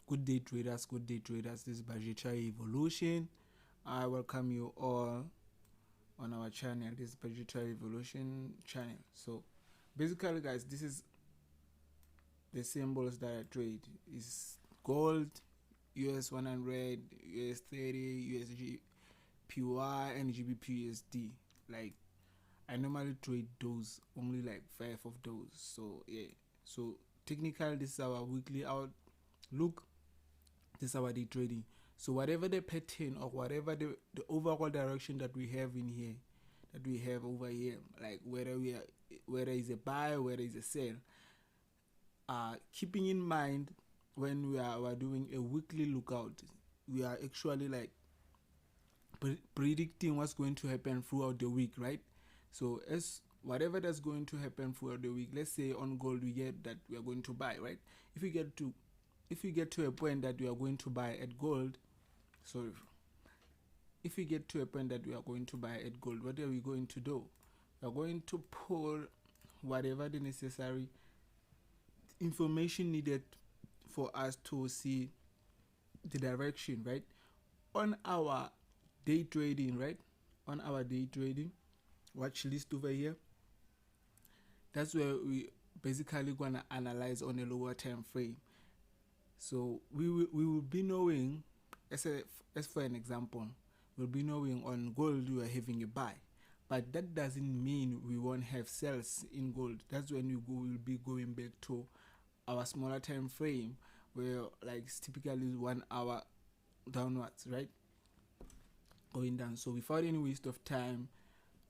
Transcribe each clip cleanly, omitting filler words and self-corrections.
Good day traders, good day traders. This is Budgetary Evolution. I welcome you all on our channel. This is Budgetary Evolution channel. So basically guys, this is the symbols that I trade. Is gold, US100, US30, USDJPY and GBPUSD. Like I normally trade those, only like 5 of those. So yeah. So technically this is our weekly outlook. This is our day trading. So whatever the pattern or whatever the overall direction that we have in here, that we have over here, like whether it's a buy, whether it's a sell, keeping in mind when we are doing a weekly lookout, we are actually like predicting what's going to happen throughout the week, right? So as whatever that's going to happen throughout the week, let's say on gold we get that we are going to buy, right? If we get to a point that we are going to buy at gold, if we get to a point that we are going to buy at gold, what are we going to do? We are going to pull whatever the necessary information needed for us to see the direction, right? On our day trading, right? On our day trading watch list over here, that's where we basically gonna analyze on a lower time frame. So we will be knowing, as for an example, we'll be knowing on gold we are having a buy, but that doesn't mean we won't have sales in gold. That's when we'll be going back to our smaller time frame, where like it's typically 1 hour downwards, right? Going down. So without any waste of time,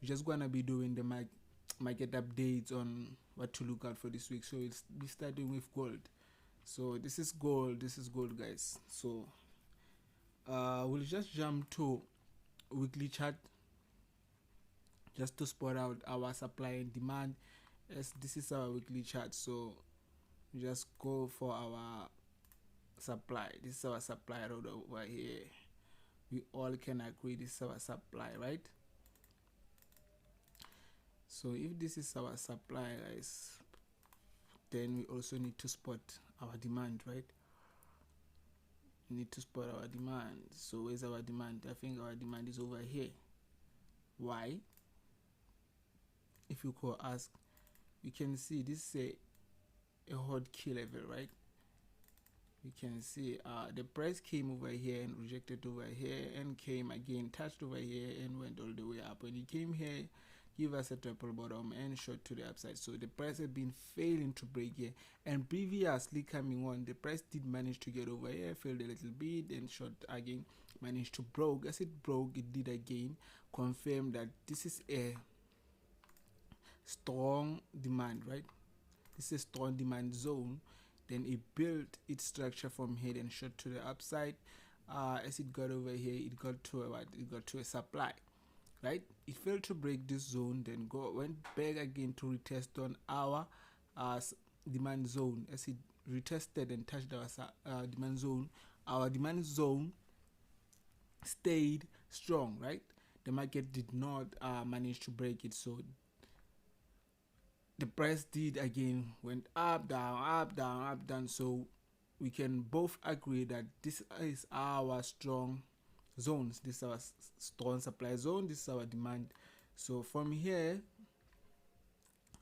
we're just gonna be doing the market updates on what to look out for this week. So we'll be starting with gold. So this is gold guys. So we'll just jump to weekly chart just to spot out our supply and demand, as this is our weekly chart. So we just go for our supply. This is our supply road over here. We all can agree this is our supply, right? So if this is our supply guys, then we also need to spot our demand, right? We need to spot our demand. So where's our demand? I think our demand is over here. Why? If you could ask, you can see this is a hard key level, right? You can see the price came over here and rejected over here and came again, touched over here and went all the way up. When it came here, give us a triple bottom and short to the upside. So the price has been failing to break here, and previously coming on, the price did manage to get over here, failed a little bit, and short again, managed to broke. As it broke, it did again confirm that this is a strong demand, right? This is a strong demand zone. Then it built its structure from here and shot to the upside. As it got over here, it got to a supply, right? It failed to break this zone, then went back again to retest on our demand zone. As it retested and touched our demand zone, our demand zone stayed strong, right? The market did not manage to break it, so the price did again went up, down, up, down, up, down. So we can both agree that this is our strong zones. This is our strong supply zone. This is our demand. So from here,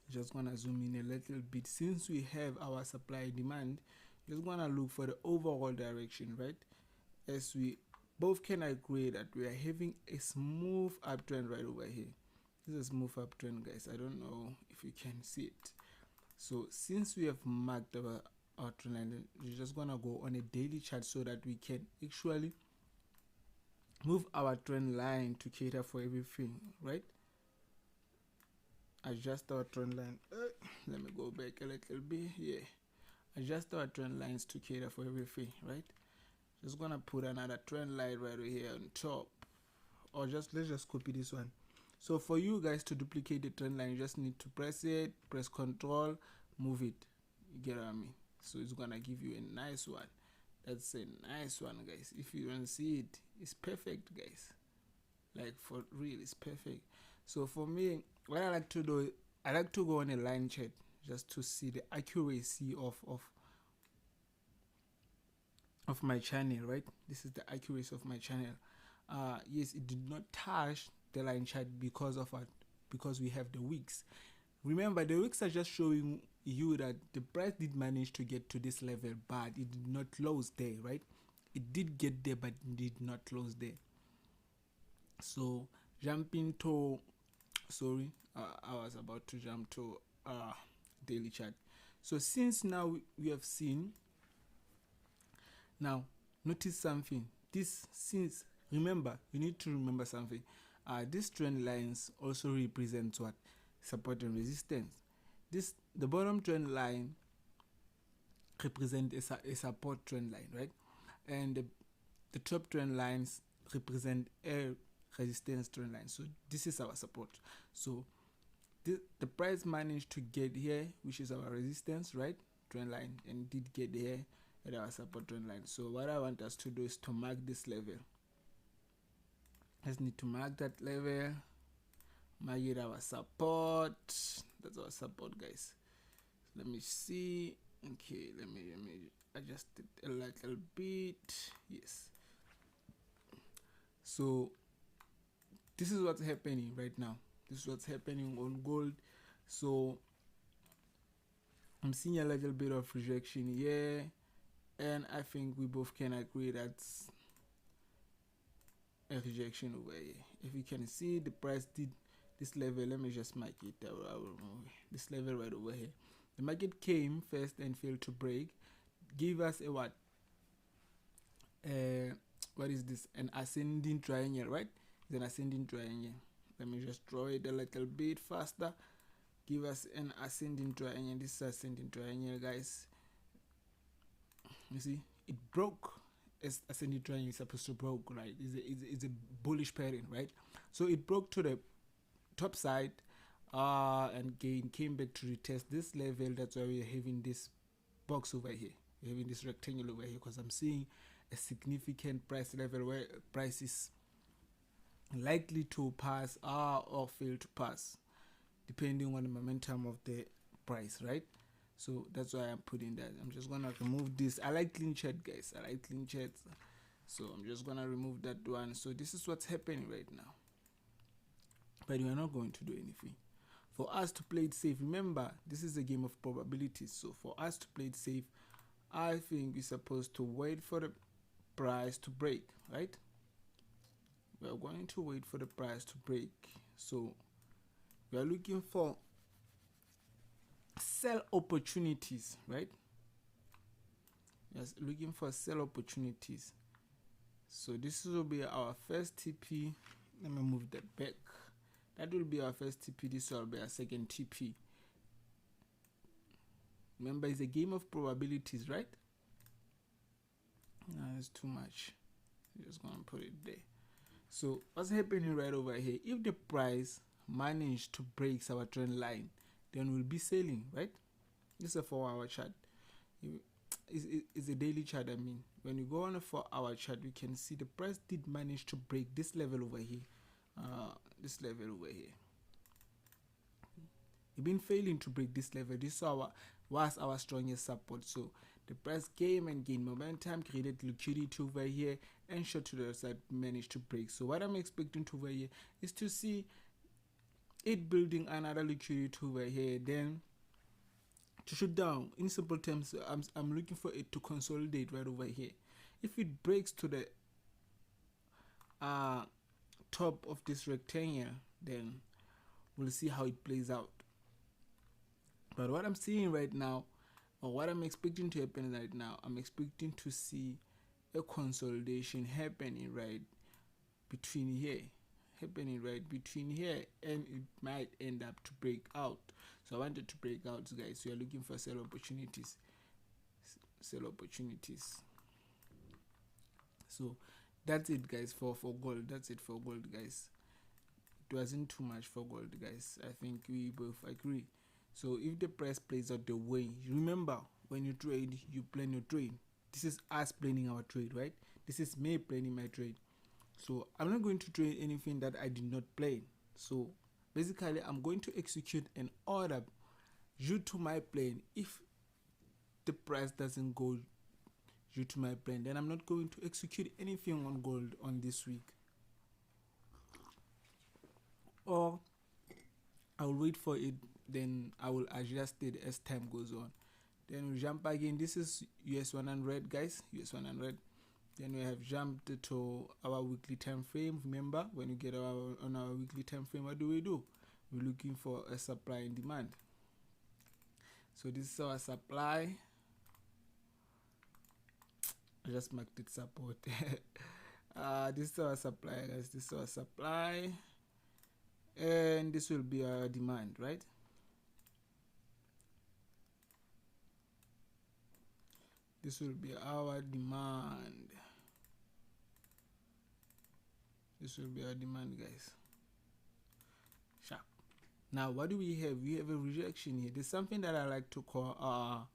just gonna zoom in a little bit. Since we have our supply and demand, just gonna look for the overall direction, right? As we both can agree that we are having a smooth uptrend right over here. This is a smooth uptrend guys. I don't know if you can see it. So since we have marked our trend line, we're just gonna go on a daily chart so that we can actually move our trend line to cater for everything, right? Adjust our trend line. Let me go back a little bit. Yeah, adjust our trend lines to cater for everything, right? Just gonna put another trend line right here on top, or let's just copy this one. So for you guys to duplicate the trend line, you just need to press it, press Control, move it. You get what I mean? So it's gonna give you a nice one. That's a nice one guys. If you don't see it, it's perfect guys. Like for real, it's perfect. So for me, what I like to do, I like to go on a line chart just to see the accuracy of of my channel, right? This is the accuracy of my channel. Yes, it did not touch the line chart because we have the wicks. Remember, the wicks are just showing you that the price did manage to get to this level, but it did not close there, right? It did get there, but it did not close there. So jumping to, sorry, I was about to jump to daily chart. So since now we have seen, now notice something. This, since, remember, you need to remember something. These trend lines also represent what? Support and resistance. The bottom trend line represent a support trend line, right? And the top trend lines represent a resistance trend line. So this is our support. So the price managed to get here, which is our resistance, right, trend line, and did get here at our support trend line. So what I want us to do is to mark this level. Just need to mark that level, mark it our support. That's our support, guys. Let me see. Okay, let me adjust it a little bit. Yes. So this is what's happening right now. This is what's happening on gold. So I'm seeing a little bit of rejection here, and I think we both can agree that's a rejection over here. If you can see, the price did this level. Let me just mark it. I will remove this level right over here. The market came first and failed to break, give us a what? What is this? An ascending triangle, right? It's an ascending triangle. Let me just draw it a little bit faster. Give us an ascending triangle. This is ascending triangle, guys. You see, it broke. As ascending triangle is supposed to broke, right? It's a bullish pattern, right? So it broke to the top side, and again came back to retest this level. That's why we're having this box over here. We're having this rectangle over here, because I'm seeing a significant price level where price is likely to pass or fail to pass, depending on the momentum of the price, right? So that's why I'm putting that. I'm just gonna remove this. I like clean chart, guys. I like clean charts. So I'm just gonna remove that one. So this is what's happening right now, but we are not going to do anything. For us to play it safe, remember, this is a game of probabilities. So for us to play it safe, I think we're supposed to wait for the price to break, right? We are going to wait for the price to break. So we are looking for sell opportunities, right? Yes, looking for sell opportunities. So this will be our first TP. Let me move that back. That will be our first TP. This will be our second TP. Remember, it's a game of probabilities, right? No, it's too much. I'm just gonna put it there. So what's happening right over here? If the price managed to break our trend line, then we'll be selling, right? This is a 4-hour chart. It's a daily chart. I mean, when you go on a 4-hour chart, we can see the price did manage to break this level over here. This level over here. We've been failing to break this level. This was our strongest support. So the price came and gained momentum, created liquidity over here, and shot to the side, managed to break. So what I'm expecting to over here is to see it building another liquidity over here, then to shoot down. In simple terms, I'm looking for it to consolidate right over here. If it breaks to the top of this rectangle, then we'll see how it plays out. But what I'm seeing right now, or what I'm expecting to happen right now, I'm expecting to see a consolidation happening right between here, and it might end up to break out. So I wanted to break out, guys. So you're looking for sell opportunities. So that's it, guys, for gold. That's it for gold, guys. It wasn't too much for gold, guys. I think we both agree. So if the price plays out the way, remember, when you trade, you plan your trade. This is us planning our trade, right? This is me planning my trade. So I'm not going to trade anything that I did not plan. So basically, I'm going to execute an order due to my plan. If the price doesn't go due to my plan, then I'm not going to execute anything on gold on this week, or I'll wait for it, then I will adjust it as time goes on. Then we jump again. This is US100, guys, US100. Then we have jumped to our weekly time frame. Remember, when we get on our weekly time frame, what do? We're looking for a supply and demand. So this is our supply. I just marked it support. This is our supply, guys. This is our supply, and this will be our demand, right? This will be our demand. This will be our demand, guys. Sharp. Now, what do we have? We have a rejection here. There's something that I like to call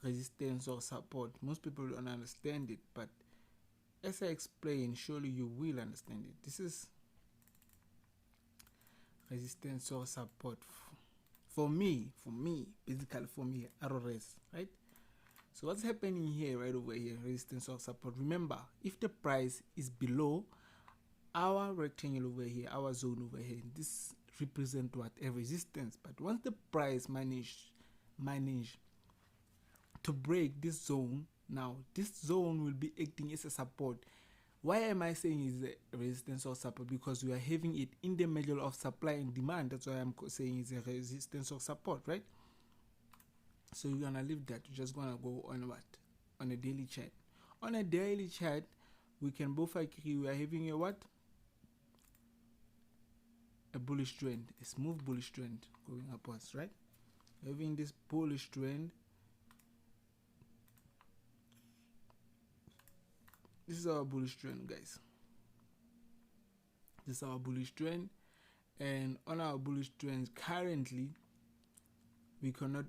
resistance or support. Most people don't understand it, but as I explain, surely you will understand it. This is resistance or support. For me, basically for me, RRS, right? So what's happening here, right over here, resistance or support? Remember, if the price is below our rectangle over here, our zone over here, this represents what? A resistance. But once the price manage to break this zone, now this zone will be acting as a support. Why am I saying is a resistance or support? Because we are having it in the middle of supply and demand. That's why I'm saying it's a resistance or support, right? So you're gonna leave that. You're just gonna go on what? On a daily chart. On a daily chart, we can both agree we are having a what? A bullish trend, a smooth bullish trend going upwards, right? Having this bullish trend. This is our bullish trend, guys. This is our bullish trend, and on our bullish trends currently, we cannot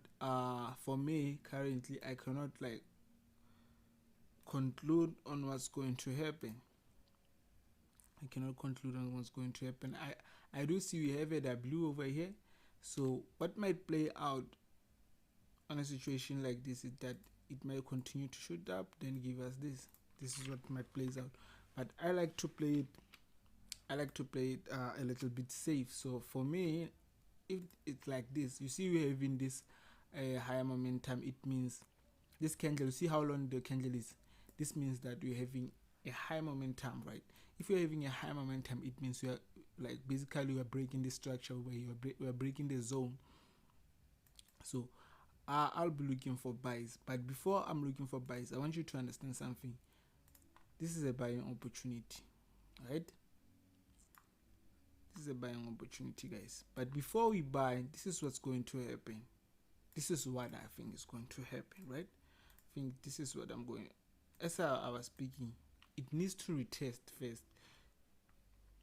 for me currently I cannot like conclude on what's going to happen. I cannot conclude on what's going to happen. I do see we have a W over here. So what might play out on a situation like this is that it might continue to shoot up, then give us this. This is what might plays out. But I like to play it a little bit safe. So for me, if it's like this, you see we're having this higher momentum, it means this candle, you see how long the candle is, this means that we're having a high momentum, right? If you're having a high momentum, it means we are like basically we're breaking the structure over here, we're breaking the zone. So I'll be looking for buys, but before I'm looking for buys, I want you to understand something. This is a buying opportunity, right? This is a buying opportunity, guys. But before we buy, this is what's going to happen. This is what I think is going to happen, right? I think this is what I'm going. As I was speaking, it needs to retest first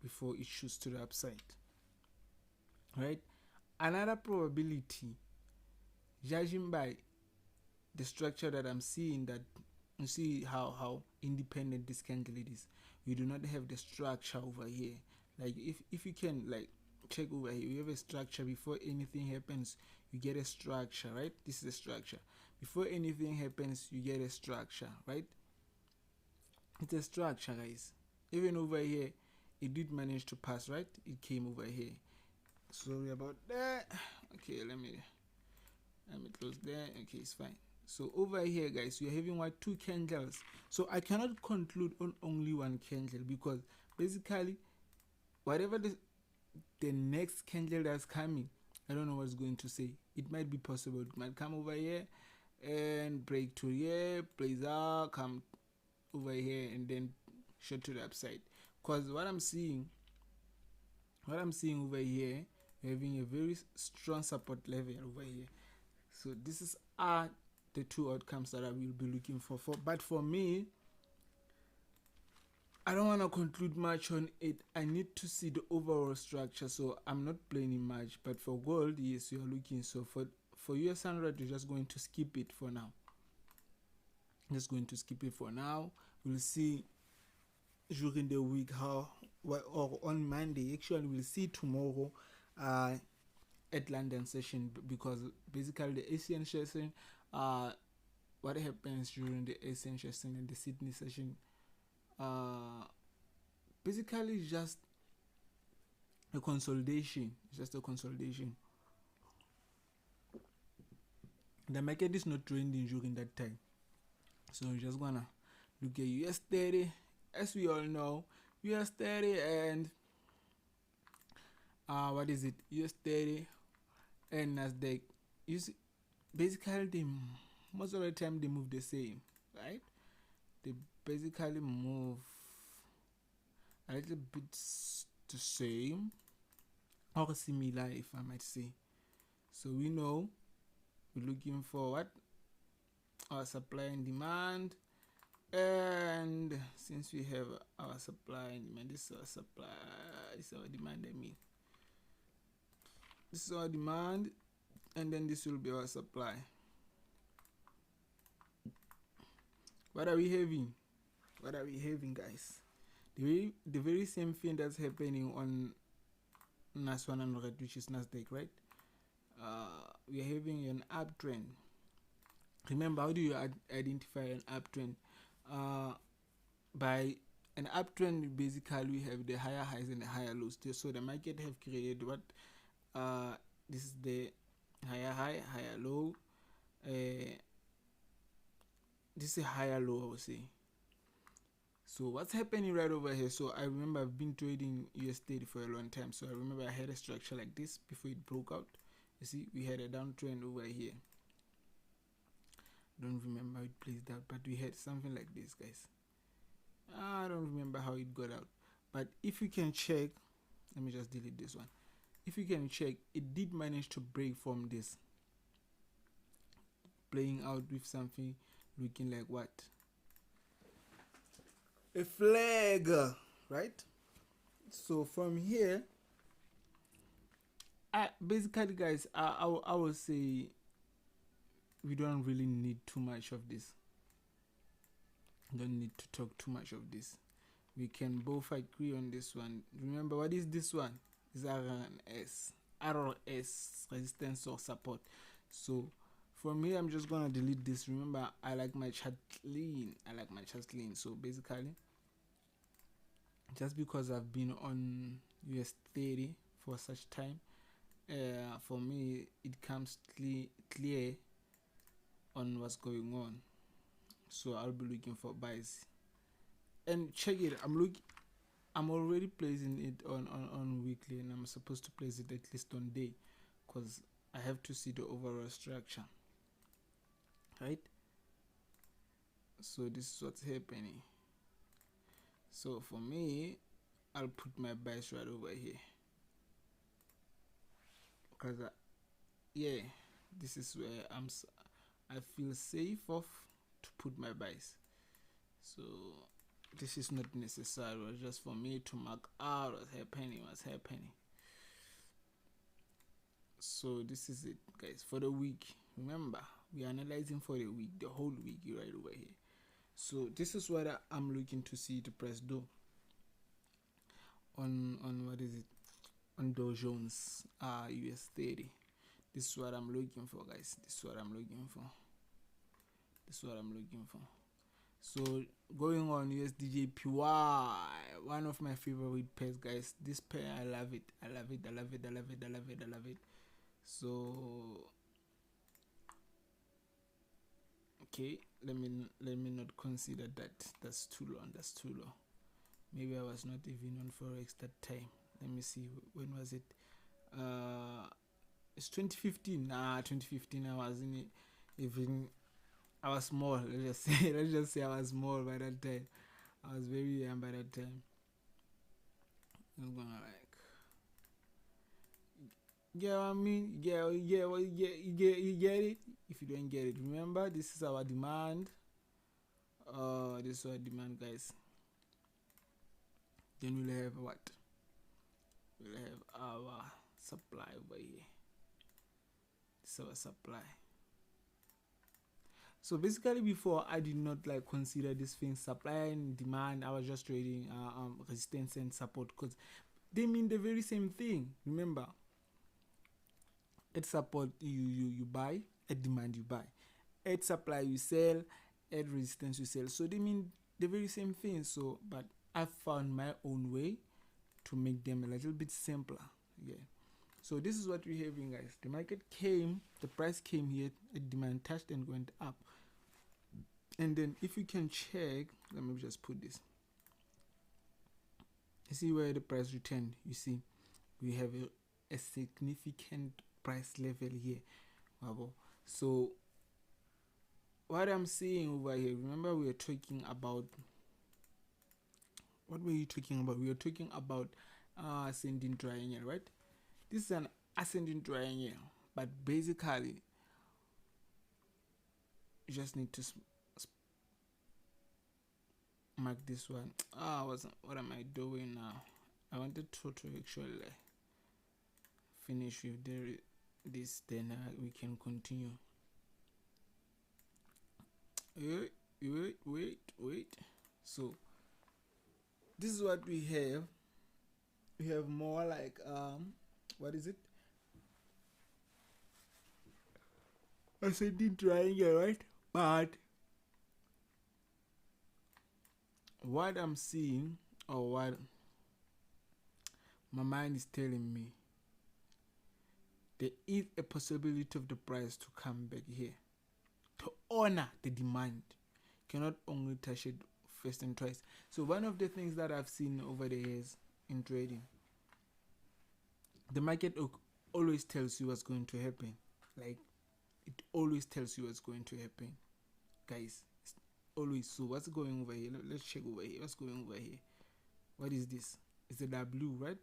before it shoots to the upside, right? Another probability, judging by the structure that I'm seeing, that you see how independent this candle is. We do not have the structure over here. Like if you can like check over here, we have a structure. Before anything happens, you get a structure, right? This is a structure. Before anything happens, you get a structure, right? It's a structure, guys. Even over here, it did manage to pass, right? It came over here. Sorry about that. Okay, let me close there. Okay, it's fine. So over here, guys, we're having what? Two candles. So I cannot conclude on only one candle, because basically whatever the next candle that's coming, I don't know what's going to say. It might be possible. It might come over here and break to here, plays out, come over here, and then shot to the upside. Because what I'm seeing over here, we're having a very strong support level over here. So this is the two outcomes that I will be looking for. But for me, I don't want to conclude much on it. I need to see the overall structure, so I'm not playing much. But for gold, yes, you are looking. So for US100, you're just going to skip it for now. Just going to skip it for now. We'll see during the week or on Monday. Actually, we'll see tomorrow at London session, because basically the Asian session what happens during the essential session and the Sydney session, basically just a consolidation. It's just a consolidation. The market is not trending during that time, so we're just gonna look at US30. As we all know, US30 and what is it? US30 and Nasdaq. Basically they most of the time they move the same, right? They basically move a little bit the same or similar, if I might say. So we know we're looking for what? Our supply and demand. And since we have our supply and demand, this is our supply, this is our demand, I mean. This is our demand, and then this will be our supply. What are we having? What are we having, guys? The very same thing that's happening on US100, which is Nasdaq, right? We are having an uptrend. Remember, how do you identify an uptrend? By an uptrend, basically we have the higher highs and the higher lows. So the market have created what? This is the higher high, higher low. This is a higher low, I would say. So what's happening right over here? So I remember I've been trading USD for a long time. So I remember I had a structure like this before it broke out. You see, we had a downtrend over here. Don't remember how it placed out, but we had something like this, guys. I don't remember how it got out, but if you can check, let me just delete this one. If you can check, it did manage to break from this, playing out with something looking like what? A flag, right? So from here, basically, guys, I will say we don't really need too much of this. Don't need to talk too much of this. We can both agree on this one. Remember, what is this one? Is RS resistance or support. So for me, I'm just gonna delete this. Remember, I like my chart clean. So basically, just because I've been on US30 for such time, for me it comes clear on what's going on. So I'll be looking for buys. And check it, I'm already placing it on weekly, and I'm supposed to place it at least on day, because I have to see the overall structure, right? So this is what's happening. So for me, I'll put my buys right over here, because yeah, this is where I feel safe of to put my buys. So this is not necessary, it's just for me to mark out what's happening. So this is it, guys, for the week. Remember, we are analyzing for the week, the whole week right over here. So this is what I'm looking to see the price do on what is it, on Dow Jones US30. This is what I'm looking for, guys. This is what I'm looking for. So going on USDJPY, one of my favorite pairs, guys. This pair, I love it. So okay, let me not consider that. That's too low. Maybe I was not even on Forex that time. Let me see, when was it? It's 2015. 2015 I wasn't even, I was small. Let's just say I was small by that time. I was very young by that time. I'm gonna you get it. If you don't get it, remember, this is our demand. This is our demand, guys. Then we'll have what? We'll have our supply over here. This is our supply. So basically, before, I did not consider this thing supply and demand. I was just trading resistance and support, because they mean the very same thing. Remember, at support you buy, at demand you buy. add supply you sell, add resistance you sell. So they mean the very same thing. So but I found my own way to make them a little bit simpler. Yeah. So this is what we're having, guys. The market came, the price came here, it demand touched and went up. And then if you can check, let me just put this. You see where the price returned. You see we have a significant price level here. So what I'm seeing over here, remember we were talking about, what were you talking about? We were talking about ascending triangle, right? This is an ascending triangle, but basically you just need to mark this one. What am I doing now? I wanted to actually finish with this, then we can continue. Wait. So this is what we have. We have more like what is it? Ascending triangle, right? But what I'm seeing, or what my mind is telling me, there is a possibility of the price to come back here to honor the demand. Cannot only touch it first and twice. So one of the things that I've seen over the years in trading, the market always tells you what's going to happen. Like, it always tells you what's going to happen, guys. It's always. So what's going over here? Let's check over here. What's going over here? What is this? It's a W, right?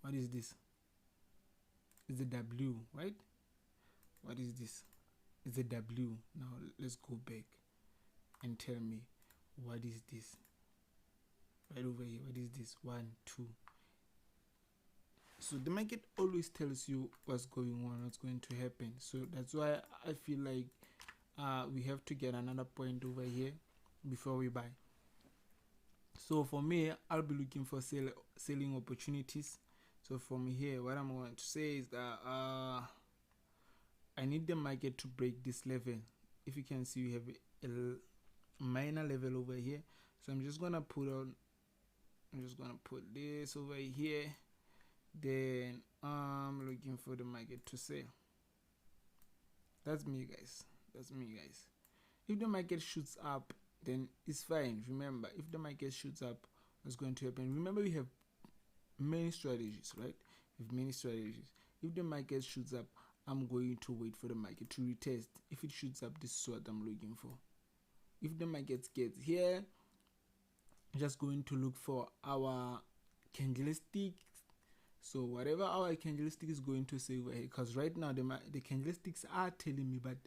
What is this? It's a W, right? What is this? It's a W. Now let's go back and tell me, what is this? Right over here. What is this? 1, 2. So the market always tells you what's going on, what's going to happen. So that's why I feel like we have to get another point over here before we buy. So for me, I'll be looking for selling opportunities. So from here, what I'm going to say is that I need the market to break this level. If you can see, we have a minor level over here. So I'm just gonna put this over here. Then I'm looking for the market to sell. That's me, guys. If the market shoots up, then it's fine. Remember, if the market shoots up, what's going to happen? Remember, we have many strategies, right? If the market shoots up, I'm going to wait for the market to retest. If it shoots up, this is what I'm looking for. If the market gets here, I'm just going to look for our candlestick. So whatever our candlestick is going to say over here, because right now the candlesticks are telling me, but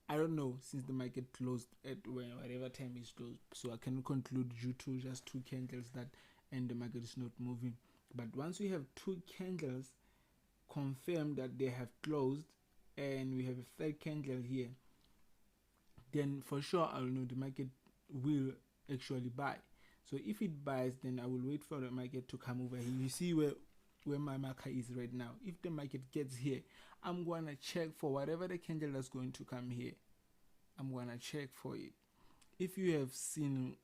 I don't know, since the market closed at whatever time is closed, so I can conclude due to just 2 candles that and the market is not moving. But once we have 2 candles confirmed that they have closed, and we have a 3rd candle here, then for sure I'll know the market will actually buy. So if it buys, then I will wait for the market to come over here. You see where my marker is right now. If the market gets here, I'm gonna check for whatever the candle that's going to come here. I'm gonna check for it. If you have seen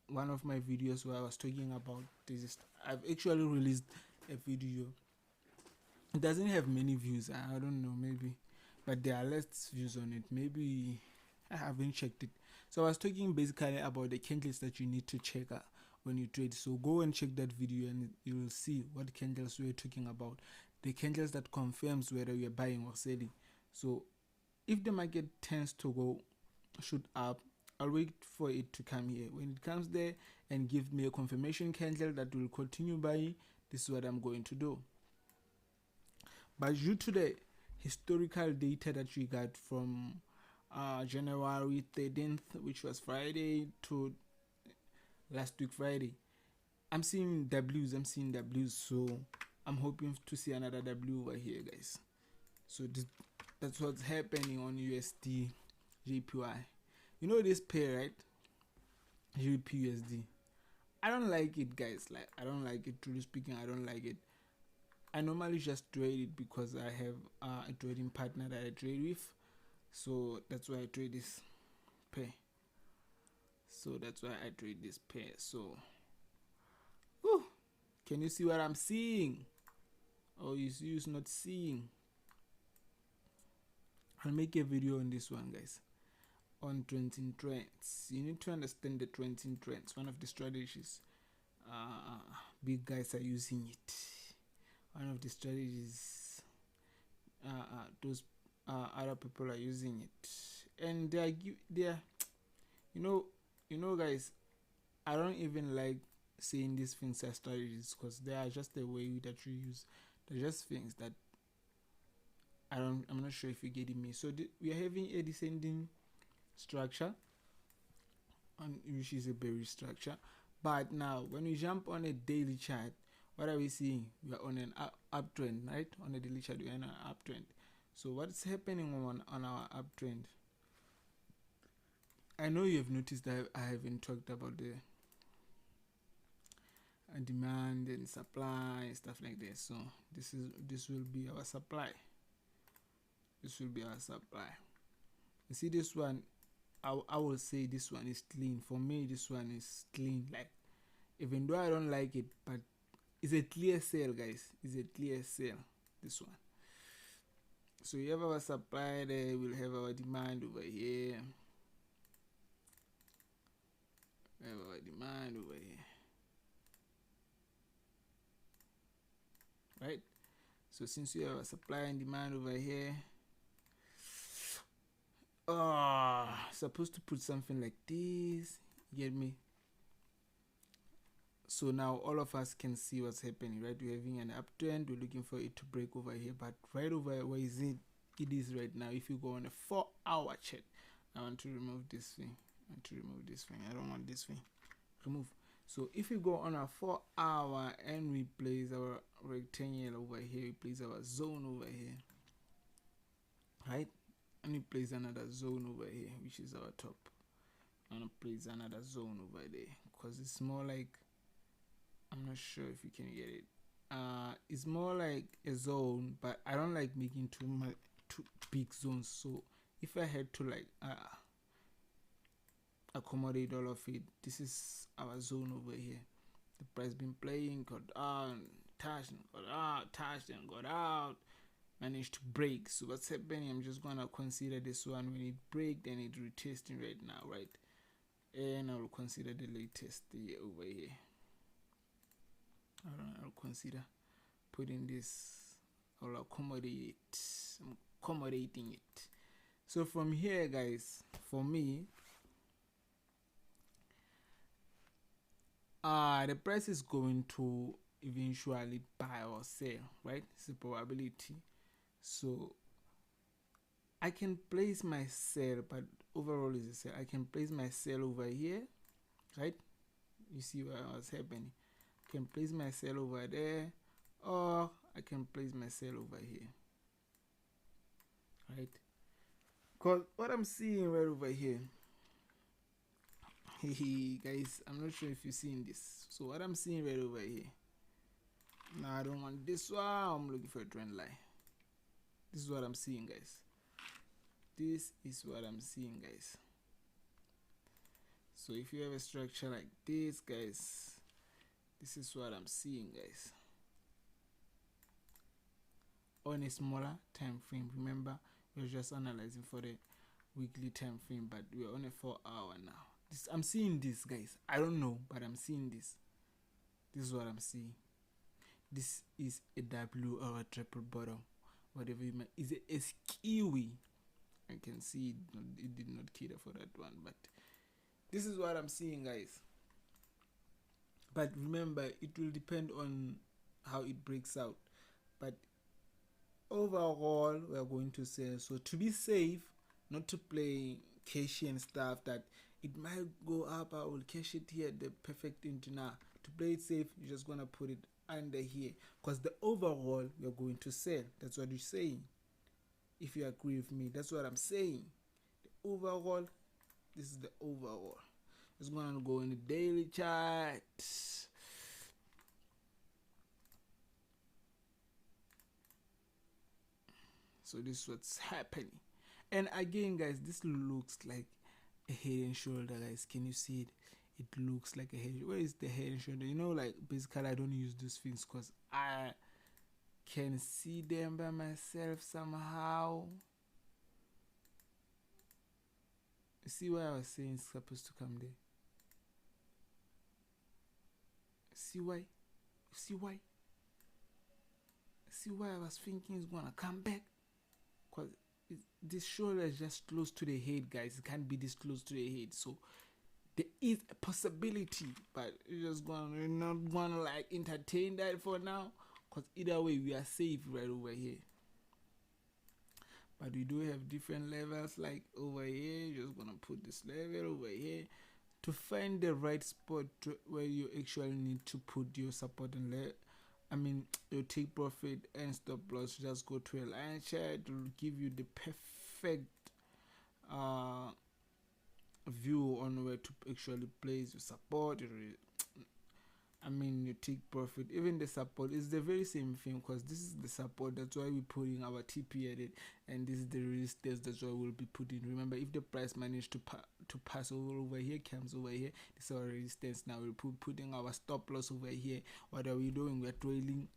one of my videos where I was talking about this, I've actually released a video. It doesn't have many views. I don't know, maybe, but there are less views on it. Maybe I haven't checked it. So I was talking basically about the candles that you need to check when you trade. So go and check that video and you will see what candles we're talking about. The candles that confirms whether you're buying or selling. So if the market tends to shoot up, I'll wait for it to come here. When it comes there and give me a confirmation candle that will continue buying, this is what I'm going to do. But due to the historical data that we got from January 13th, which was Friday, to last week Friday, I'm seeing W's. So I'm hoping to see another W over here, guys. So that's what's happening on USDJPY. You know this pair, right? GBPUSD. I don't like it, guys. Like, I don't like it. Truly speaking, I don't like it. I normally just trade it because I have a trading partner that I trade with. So that's why I trade this pair. So whew, can you see what I'm seeing? Or you's not seeing? I'll make a video on this one, guys, on trends. You need to understand the trends. One of the strategies big guys are using it. One of the strategies those other people are using it, and they are you know guys, I don't even like saying these things as strategies, because they are just the way that you use. They're just things that I'm not sure if you're getting me. So we are having a descending structure, which is a bearish structure. But now when we jump on a daily chart, what are we seeing? We are on an uptrend, right? On a daily chart, we are on an uptrend. So what's happening on our uptrend? I know you have noticed that I haven't talked about the demand and supply and stuff like that. So this will be our supply. You see this one, I will say this one is clean. For me, this one is clean. Like, even though I don't like it, but it's a clear sale, guys. It's a clear sale, this one. So you have our supply there, we'll have our demand over here. Right? So since we have a supply and demand over here, supposed to put something like this, you get me? So now all of us can see what's happening, right? We're having an uptrend, we're looking for it to break over here, but right over where is it? It is right now. If you go on a 4-hour chart, I want to remove this thing. I don't want this thing. Remove. So if you go on a 4-hour and we place our rectangle over here, we place our zone over here, right? And we place another zone over here, which is our top. And place another zone over there, because it's more like, I'm not sure if you can get it. It's more like a zone, but I don't like making too big zones. So if I had to like accommodate all of it, this is our zone over here. The price been playing, got on, touched, got out, touched and got out, managed to break. So what's happening? I'm just gonna consider this one. When it break, then it's retesting right now, right? And I will consider the latest over here. I'll consider putting this. I'll accommodate it. I'm accommodating it. So from here, guys, for me, the price is going to eventually buy or sell, right? It's a probability. So I can place my sell, but overall is a sell. I can place my sell over here, right? You see what's happening. I can place my sell over there, or I can place my sell over here, right? Because what I'm seeing right over here, guys, I'm not sure if you're seeing this. So what I'm seeing right over here, now I don't want this one, I'm looking for a trend line. This is what I'm seeing, guys. So if you have a structure like this, guys, this is what I'm seeing, guys. On a smaller time frame. Remember, we're just analyzing for the weekly time frame, but we're on a 4-hour now. I'm seeing this, guys. I don't know, but I'm seeing this. This is what I'm seeing. This is a W or a triple bottom, whatever you might. Is a skewy. I can see it did not cater for that one, but this is what I'm seeing, guys. But remember, it will depend on how it breaks out. But overall, we are going to sell. So to be safe, not to play cashy and stuff that it might go up, I will cash it here, the perfect into now. To play it safe, you're just gonna put it under here, because the overall we are going to sell. That's what you're saying. If you agree with me, that's what I'm saying. The overall, this is the overall. It's gonna go in the daily chart. So this is what's happening. And again, guys, this looks like a head and shoulder, guys. Can you see it? It looks like a head. Where is the head and shoulder? You know, like basically I don't use these things because I can see them by myself somehow. You see why I was saying it's supposed to come there? See why? See why? See why I was thinking it's gonna come back? Because this shoulder is just close to the head, guys. It can't be this close to the head. So there is a possibility, but we're not gonna like entertain that for now. Because either way, we are safe right over here. But we do have different levels, like over here. Just gonna put this level over here to find the right spot where you actually need to put your support and your take profit and stop loss. Just go to a line chart to give you the perfect view on where to actually place your support. You take profit. Even the support is the very same thing, because this is the support. That's why we're putting our TP at it, and this is the resistance. That's why we'll be putting. Remember, if the price managed to pass over here, comes over here, this is our resistance. Now we're putting our stop loss over here. What are we doing? We're trailing.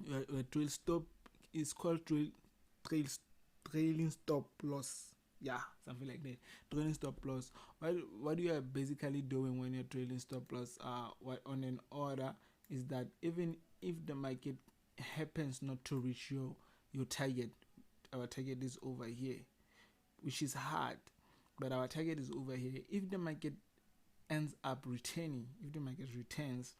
We're trail stop. It's called trailing stop loss. Yeah, something like that. Trailing stop loss. What you are basically doing when you're trailing stop loss on an order is that even if the market happens not to reach your target, our target is over here, which is hard, but our target is over here. If the market ends up returning, if the market returns,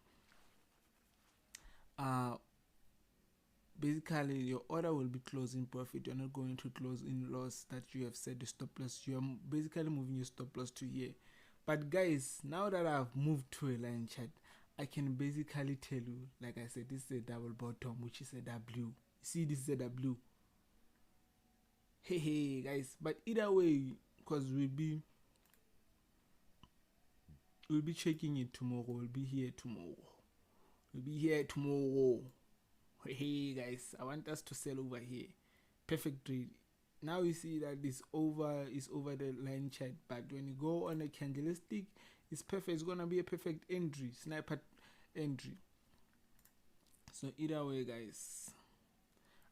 basically your order will be closing profit. You're not going to close in loss that you have set the stop loss. You're basically moving your stop loss to here. But guys, now that I've moved to a line chart, I can basically tell you, like I said, this is a double bottom, which is a W. See, this is a W. Hey guys, but either way, because we'll be checking it tomorrow. We'll be here tomorrow. Hey guys, I want us to sell over here. Perfect trade. Now you see that it's over the line chart, but when you go on a candlestick, it's perfect. It's gonna be a perfect entry, sniper entry. So either way, guys,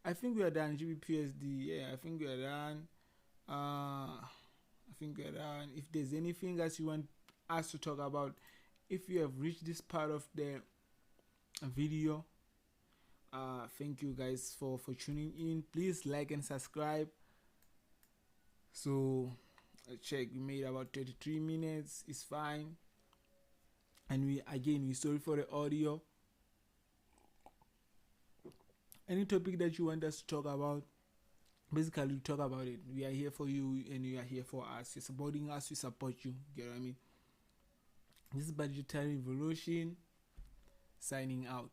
I think we are done. GBPUSD, yeah, I think we are done. If there's anything else you want us to talk about, if you have reached this part of the video, thank you guys for tuning in. Please like and subscribe. So check, we made about 33 minutes. It's fine. And we're sorry for the audio. Any topic that you want us to talk about, basically talk about it. We are here for you and you are here for us. You're supporting us, we support you. Get what I mean? This is Budgetary Revolution signing out.